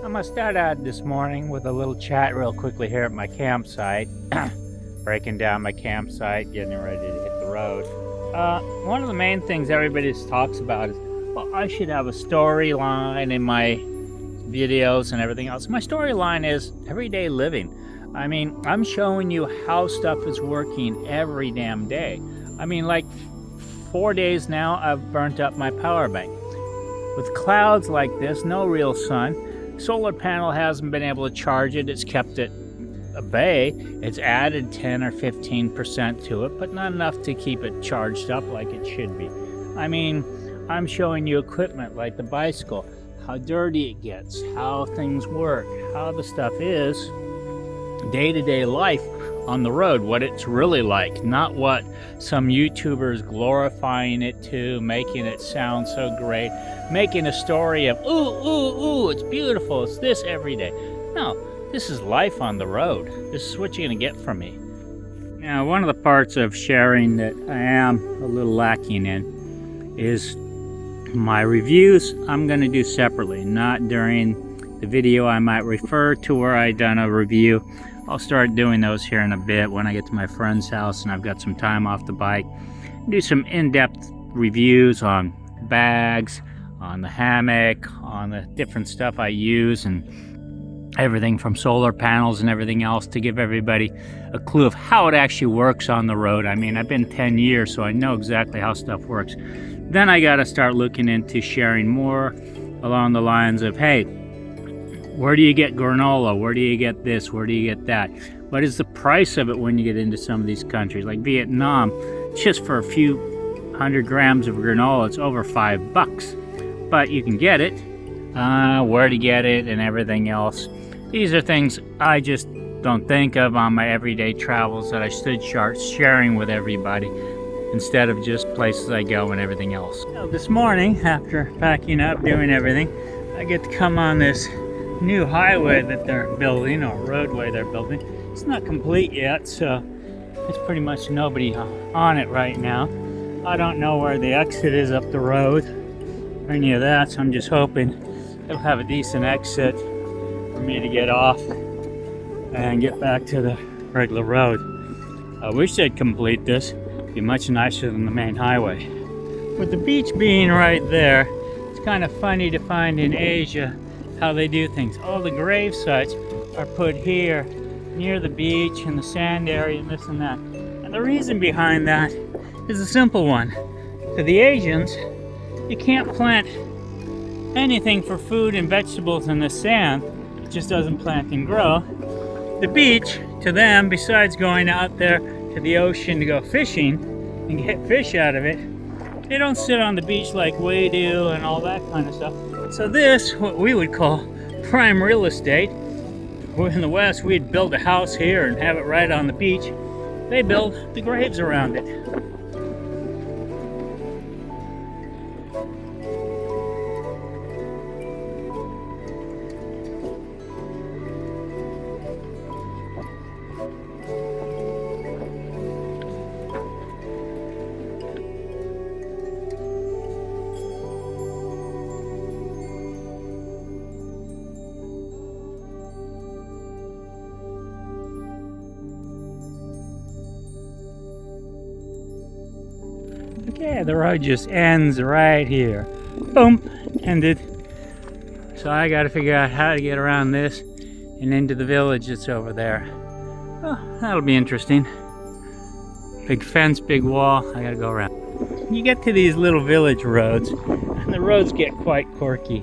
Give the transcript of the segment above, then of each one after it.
I'm gonna start out this morning with a little chat real quickly here at my campsite. Breaking down my campsite, getting ready to hit the road. One of the main things everybody talks about is, well, I should have a storyline in my videos and everything else. My storyline is everyday living. I mean, I'm showing you how stuff is working every damn day. I mean, like 4 days now, I've burnt up my power bank. With clouds like this, no real sun, solar panel hasn't been able to charge it. It's kept it at bay. It's added 10 or 15% to it, but not enough to keep it charged up like it should be. I mean, I'm showing you equipment like the bicycle, how dirty it gets, how things work, how the stuff is, day-to-day life on the road, what it's really like, not what some YouTubers glorifying it to, making it sound so great, making a story of, ooh, it's beautiful, it's this every day. No, this is life on the road. This is what you're gonna get from me. Now, one of the parts of sharing that I am a little lacking in is my reviews. I'm gonna do separately, not during the video. I might refer to where I done a review. I'll start doing those here in a bit when I get to my friend's house and I've got some time off the bike. Do some in-depth reviews on bags, on the hammock, on the different stuff I use, and everything from solar panels and everything else to give everybody a clue of how it actually works on the road. I mean, I've been 10 years, so I know exactly how stuff works. Then I got to start looking into sharing more along the lines of, hey, where do you get granola? Where do you get this? Where do you get that? What is the price of it when you get into some of these countries? Like Vietnam, just for a few 100 grams of granola, it's over $5. But you can get it, where to get it and everything else. These are things I just don't think of on my everyday travels that I should start sharing with everybody instead of just places I go and everything else. So this morning, after packing up, doing everything, I get to come on this new highway that they're building, or roadway they're building. It's not complete yet, so it's pretty much nobody on it right now. I don't know where the exit is up the road or any of that, so I'm just hoping it'll have a decent exit for me to get off and get back to the regular road. I wish they'd complete this. It'd be much nicer than the main highway. With the beach being right there, it's kind of funny to find in Asia how they do things. All the grave sites are put here near the beach and the sand area and this and that. And the reason behind that is a simple one. To the Asians, you can't plant anything for food and vegetables in the sand. It just doesn't plant and grow. The beach, to them, besides going out there to the ocean to go fishing and get fish out of it, they don't sit on the beach like we do and all that kind of stuff. So this, what we would call prime real estate. In the West, we'd build a house here and have it right on the beach. They build the graves around it. Okay, the road just ends right here. Boom, ended. So I got to figure out how to get around this and into the village that's over there. Oh, that'll be interesting. Big fence, big wall, I got to go around. You get to these little village roads, and the roads get quite quirky.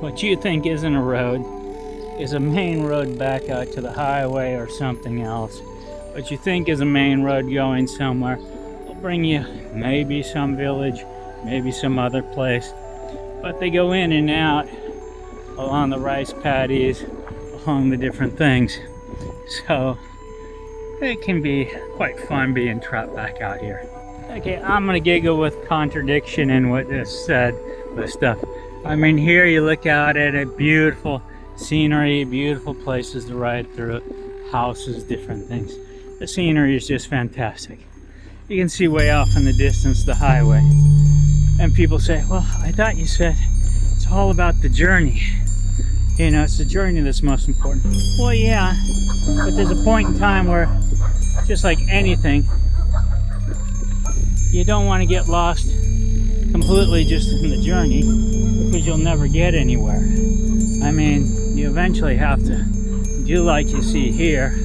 What you think isn't a road is a main road back out to the highway or something else. What you think is a main road going somewhere bring you maybe some village, maybe some other place, but they go in and out along the rice paddies, along the different things, so it can be quite fun being trapped back out here. Okay, I'm gonna giggle with contradiction in what is said with stuff. I mean, here you look out at a beautiful scenery, beautiful places to ride through, houses, different things. The scenery is just fantastic. You can see way off in the distance the highway. And people say, well, I thought you said it's all about the journey. You know, it's the journey that's most important. Well, yeah, but there's a point in time where, just like anything, you don't want to get lost completely just in the journey, because you'll never get anywhere. I mean, you eventually have to do like you see here,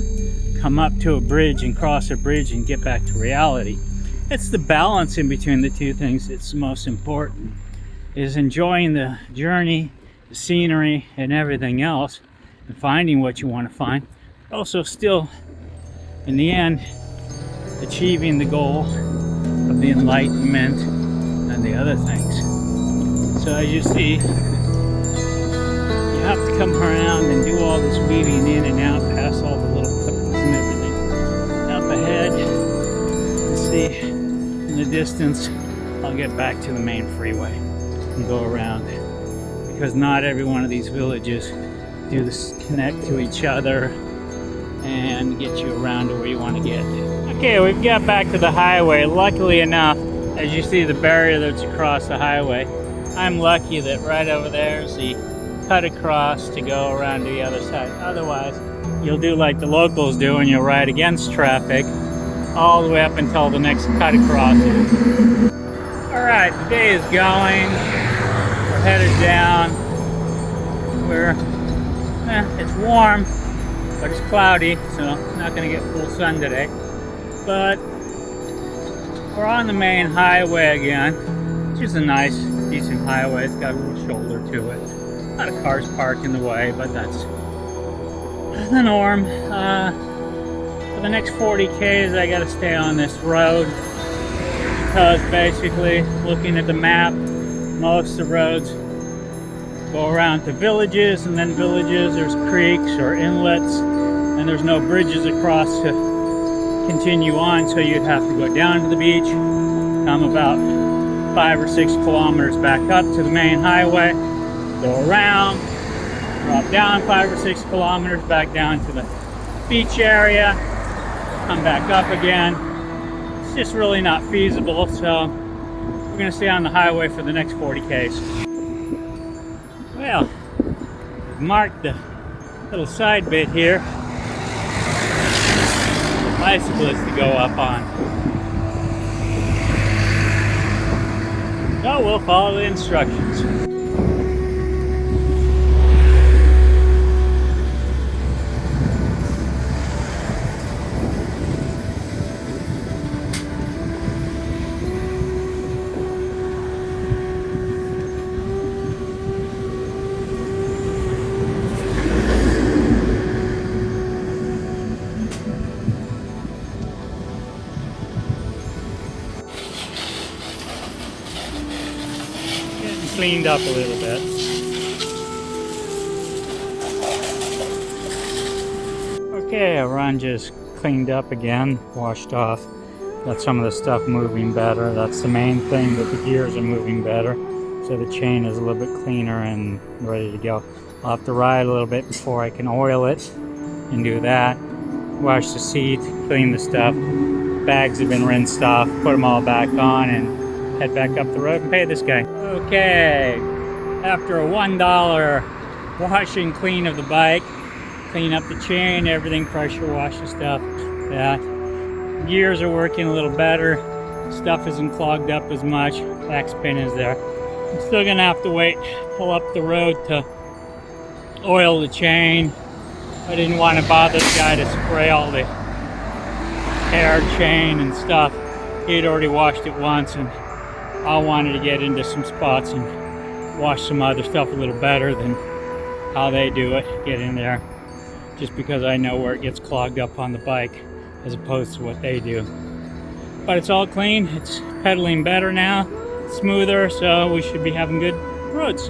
come up to a bridge and cross a bridge and get back to reality. It's the balance in between the two things that's the most important, is enjoying the journey, the scenery, and everything else, and finding what you want to find. Also still, in the end, achieving the goal of the enlightenment and the other things. So as you see, you have to come around and do all this weaving in and out past all the little clippers and everything. Up ahead, you see in the distance, I'll get back to the main freeway and go around, because not every one of these villages do this connect to each other and get you around to where you want to get. Okay, we've got back to the highway. Luckily enough, as you see the barrier that's across the highway, I'm lucky that right over there is the cut across to go around to the other side. Otherwise, you'll do like the locals do and you'll ride against traffic all the way up until the next cut across. Alright, the day is going. We're headed down. It's warm, but it's cloudy, so not going to get full sun today. But we're on the main highway again, which is a nice, decent highway. It's got a little shoulder to it. A lot of cars parked in the way, but that's the norm. For the next 40 Ks, I got to stay on this road, because basically, looking at the map, most of the roads go around to villages, and then villages, there's creeks or inlets, and there's no bridges across to continue on, so you'd have to go down to the beach, come about 5 or 6 kilometers back up to the main highway, go around, drop down 5 or 6 kilometers back down to the beach area, come back up again. It's just really not feasible, so we're going to stay on the highway for the next 40 Ks. Well, we've marked the little side bit here, the bicyclist to go up on. So we'll follow the instructions. Cleaned up a little bit. Okay, our run just cleaned up again, washed off. Got some of the stuff moving better. That's the main thing, that the gears are moving better. So the chain is a little bit cleaner and ready to go. I'll have to ride a little bit before I can oil it and do that. Wash the seat, clean the stuff. Bags have been rinsed off, put them all back on, and head back up the road and pay this guy. Okay, after a $1 wash and clean of the bike, clean up the chain, everything, pressure wash the stuff. Yeah, gears are working a little better. Stuff isn't clogged up as much. Backspin is there. I'm still gonna have to wait, pull up the road to oil the chain. I didn't want to bother the guy to spray all the hair, chain, and stuff. He'd already washed it once, and I wanted to get into some spots and wash some other stuff a little better than how they do it. Get in there, just because I know where it gets clogged up on the bike as opposed to what they do. But it's all clean. It's pedaling better now, smoother, so we should be having good roads.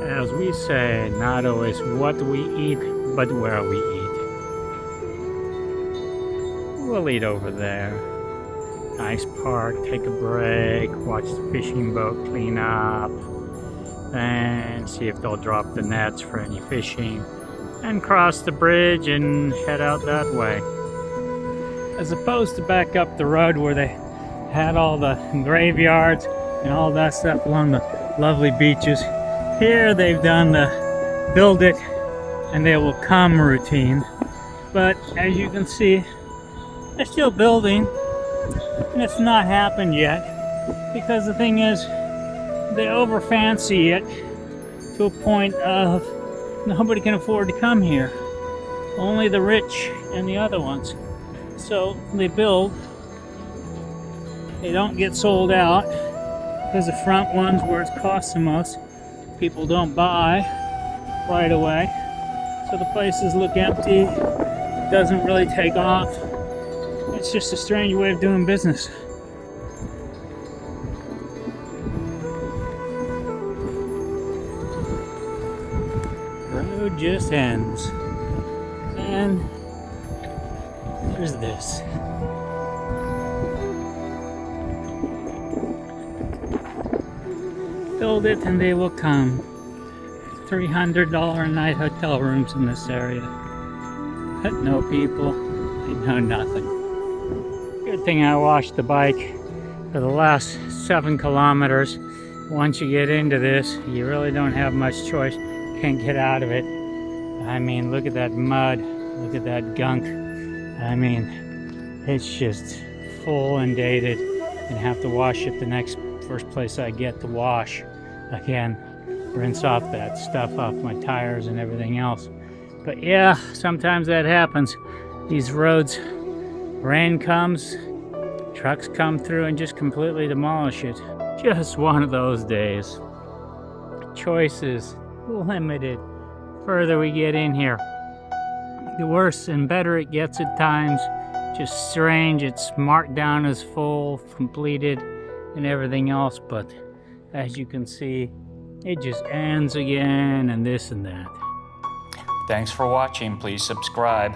As we say, not always what we eat, but where we eat. We'll eat over there. Nice park, take a break, watch the fishing boat clean up, and see if they'll drop the nets for any fishing, and cross the bridge and head out that way. as opposed to back up the road where they had all the graveyards and all that stuff along the lovely beaches. Here they've done the build it and they will come routine. But as you can see, they're still building, and it's not happened yet, because the thing is, they over fancy it to a point of nobody can afford to come here. Only the rich and the other ones. So they build, they don't get sold out, because the front ones where it costs the most, people don't buy right away. So the places look empty, it doesn't really take off. It's just a strange way of doing business. Road just ends. And there's this. Build it and they will come. $300 a night hotel rooms in this area. But no people, they know nothing. Good thing I washed the bike for the last 7 kilometers. Once you get into this, you really don't have much choice. Can't get out of it. I mean, look at that mud. Look at that gunk. I mean, it's just full and dated, and have to wash it the first place I get to wash. Again, rinse off that stuff off my tires and everything else. But yeah, sometimes that happens. These roads, rain comes, trucks come through and just completely demolish it. Just one of those days. Choices limited. Further we get in here, the worse and better it gets at times. Just strange. It's marked down as full, completed, and everything else. But as you can see, it just ends again and this and that. Thanks for watching. Please subscribe.